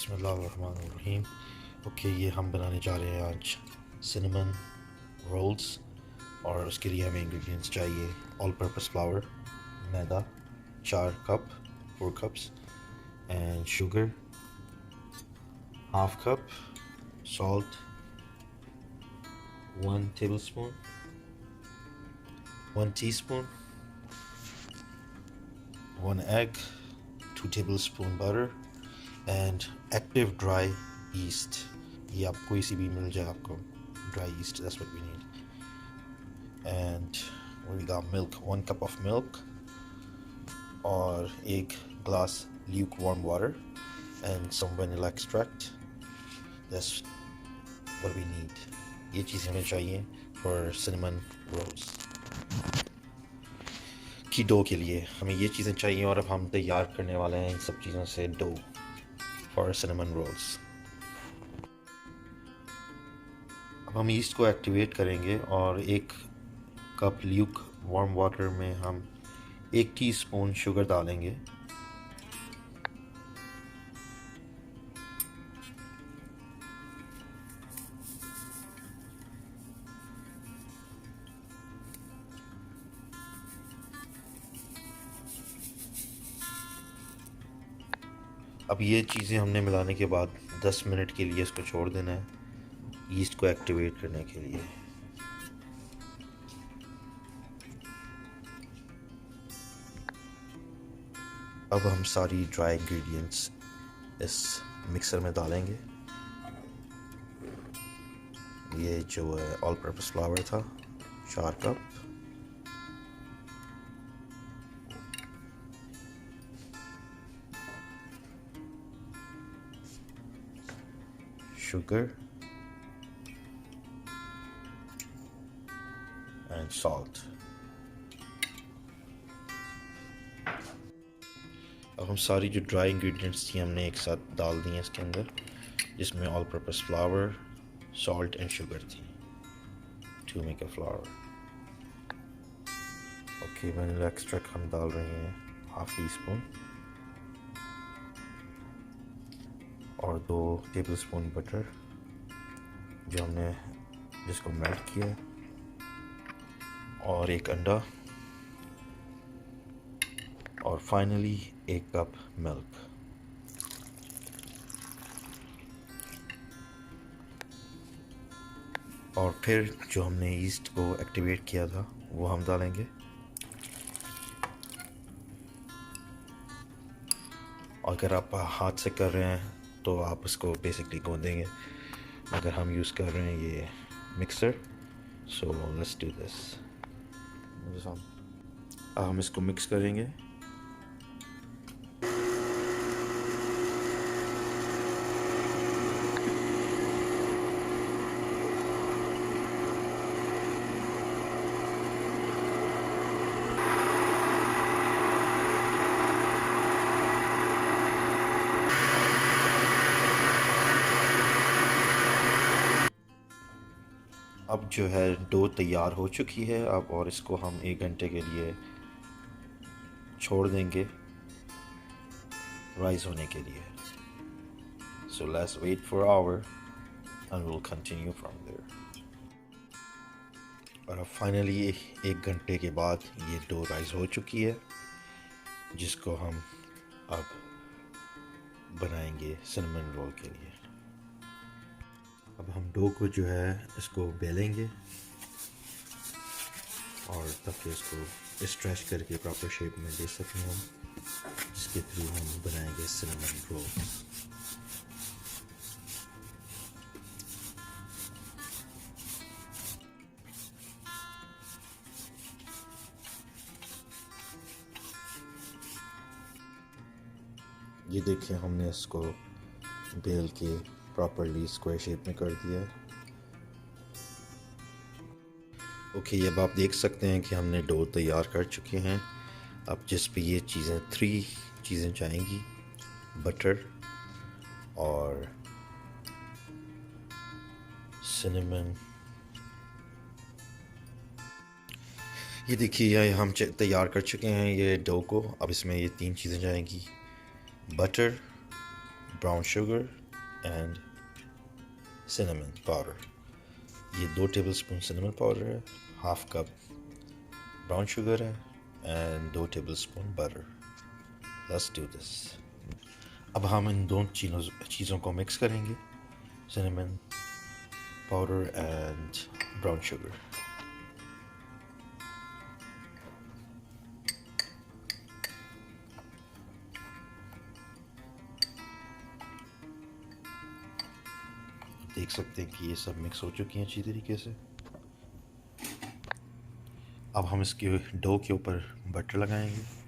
बिस्मिल्लाहिर्रहमानिर्रहीम। ओके, ये हम बनाने जा रहे हैं आज सिनेमन रोल्स। और उसके लिए हमें इंग्रेडिएंट्स चाहिए: all purpose flour, maida 4 cup, 4 cups, and sugar half cup, salt 1 tablespoon, 1 teaspoon, 1 egg, 2 tablespoon butter, and active dry yeast. ये आप कोई सी भी मिल जाए आपको, dry yeast, that's what we need. And we got milk, 1 cup of milk, और 1 glass lukewarm water and some vanilla extract. That's what we need. ये चीज़ें हमें चाहिए for cinnamon rolls की डो के लिए। हमें ये चीज़ें चाहिए और अब हम तैयार करने वाले हैं इन सब चीज़ों से डो फॉर cinnamon rolls। अब हम ईस्ट को एक्टिवेट करेंगे और 1 कप ल्यूक वार्म वाटर में हम 1 टीस्पून शुगर डालेंगे। अब ये चीज़ें हमने मिलाने के बाद 10 मिनट के लिए इसको छोड़ देना है ईस्ट को एक्टिवेट करने के लिए। अब हम सारी ड्राई इंग्रेडिएंट्स इस मिक्सर में डालेंगे। ये जो है ऑल पर्पस फ्लावर था 4 कप, sugar and salt। अब हम सारी जो ड्राई इंग्रेडिएंट्स थी हमने एक साथ डाल दी हैं इसके अंदर, जिसमें all purpose flour, salt and sugar थी to make a flour. Okay, vanilla extract हम डाल रहे हैं हाफ टीस्पून, और 2 टेबलस्पून बटर जो हमने जिसको मेल्ट किया, और 1 अंडा, और फाइनली 1 कप मिल्क। और फिर जो हमने ईस्ट को एक्टिवेट किया था वो हम डालेंगे। अगर आप हाथ से कर रहे हैं तो आप इसको बेसिकली गूंदेंगे, अगर हम यूज़ कर रहे हैं ये mixer, so let's do this. हम इसको मिक्स करेंगे। अब जो है डो तैयार हो चुकी है अब, और इसको हम 1 घंटे के लिए छोड़ देंगे राइस होने के लिए। So let's wait for hour and will continue from there. और अब फाइनली 1 घंटे के बाद ये डो राइस हो चुकी है, जिसको हम अब बनाएंगे सिनेमन रोल के लिए। अब हम डो को जो है इसको बेलेंगे और ताकि इसको स्ट्रेच करके प्रॉपर शेप में दे सकें हम, जिसके थ्रू हम बनाएंगे सिनेमन रोल्स। ये देखिए, हमने इसको बेल के प्रॉपरली स्क्वायर शेप में कर दिया है। ओके, अब आप देख सकते हैं कि हमने डो तैयार कर चुके हैं। अब जिस पे ये चीज़ें 3 चीज़ें जाएंगी, बटर और सिनेमन। ये देखिए, ये हम तैयार कर चुके हैं ये डो को। अब इसमें ये 3 चीज़ें जाएंगी: butter, brown sugar and cinnamon powder. ये 2 tablespoon cinnamon powder है, half cup brown sugar है and 2 tablespoon butter. Let's do this. अब हम इन दोनों चीज़ों को मिक्स करेंगे, cinnamon powder and brown sugar. देख सकते हैं कि ये सब मिक्स हो चुकी हैं अच्छी तरीके से। अब हम इसके डो के ऊपर बटर लगाएंगे।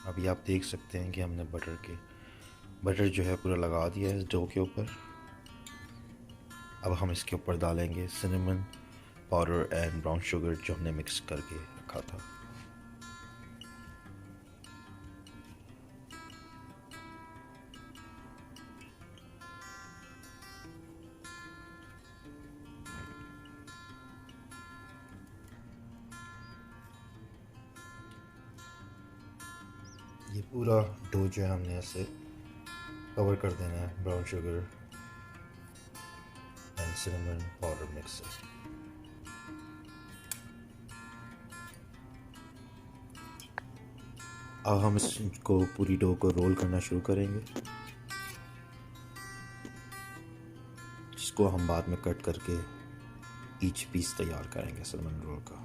अभी आप देख सकते हैं कि हमने बटर जो है पूरा लगा दिया है इस डो के ऊपर। अब हम इसके ऊपर डालेंगे cinnamon powder and brown sugar जो हमने मिक्स करके रखा था। ये पूरा डो जो है हमने ऐसे कवर कर देना है brown sugar and cinnamon powder mix से। अब हम इसको पूरी डो को रोल करना शुरू करेंगे, जिसको हम बाद में कट करके ईच पीस तैयार करेंगे सिनेमन रोल का।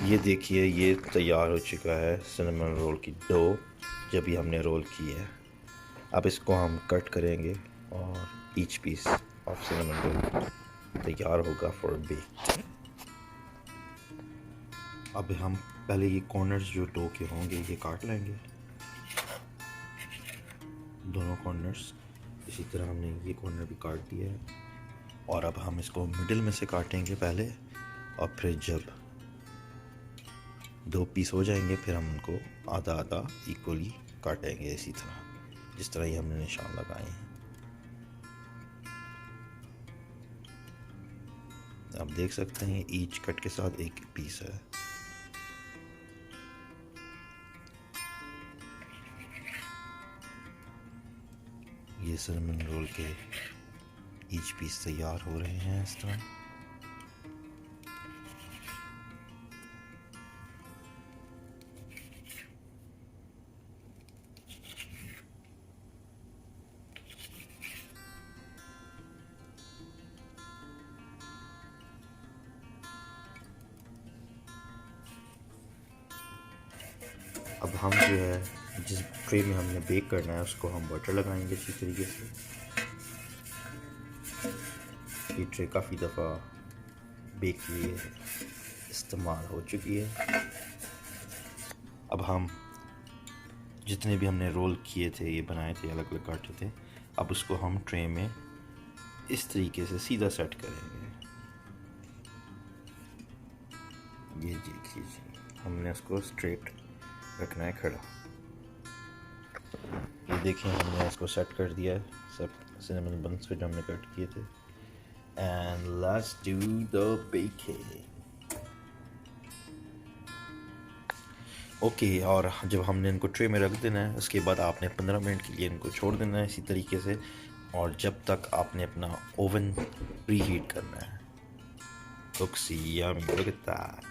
ये देखिए ये तैयार हो चुका है सिनेमन रोल की डो जब भी हमने रोल की है। अब इसको हम कट करेंगे और each piece of cinnamon roll तैयार होगा फॉर बेक। अब हम पहले ये कॉर्नर्स जो डो के होंगे ये काट लेंगे, दोनों कॉर्नर्स। इसी तरह हमने ये कॉर्नर भी काट दिया है और अब हम इसको मिडिल में से काटेंगे पहले, और फिर जब 2 पीस हो जाएंगे फिर हम उनको आधा आधा इक्वली काटेंगे, इसी तरह जिस तरह ये हमने निशान लगाए हैं। आप देख सकते हैं ईच कट के साथ एक पीस है। ये सिनेमन रोल के ईच पीस तैयार हो रहे हैं इस तरह। अब हम जो है जिस ट्रे में हमने बेक करना है उसको हम बटर लगाएंगे अच्छी तरीके से। ये ट्रे काफ़ी दफ़ा बेक के लिए इस्तेमाल हो चुकी है। अब हम जितने भी हमने रोल किए थे, ये बनाए थे, अलग अलग काटे थे, अब उसको हम ट्रे में इस तरीके से सीधा सेट करेंगे। ये देखिए जी, हमने उसको स्ट्रेट रखना है, खड़ा। ये देखें हमने इसको सेट कर दिया है, सब सिनेमन बंस जो हमने कट किए थे। And let's do the baking. Okay, और जब हमने इनको ट्रे में रख देना है उसके बाद आपने 15 मिनट के लिए इनको छोड़ देना है इसी तरीके से, और जब तक आपने अपना ओवन प्री हीट करना है। Looks yummy, look at that.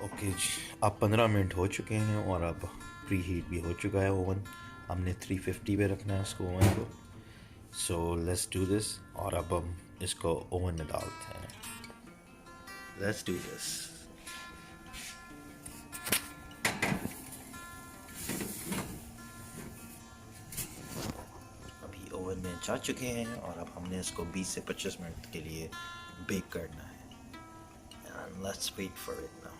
Okay जी, अब 15 मिनट हो चुके हैं और अब प्री हीट भी हो चुका है ओवन। हमने 350 पे रखना है इसको, ओवन को। सो लेट्स डू दिस, और अब हम इसको ओवन में डालते हैं। Let's do this. जा चुके हैं और अब हमने इसको 20 से 25 मिनट के लिए बेक करना है। And let's wait for it now.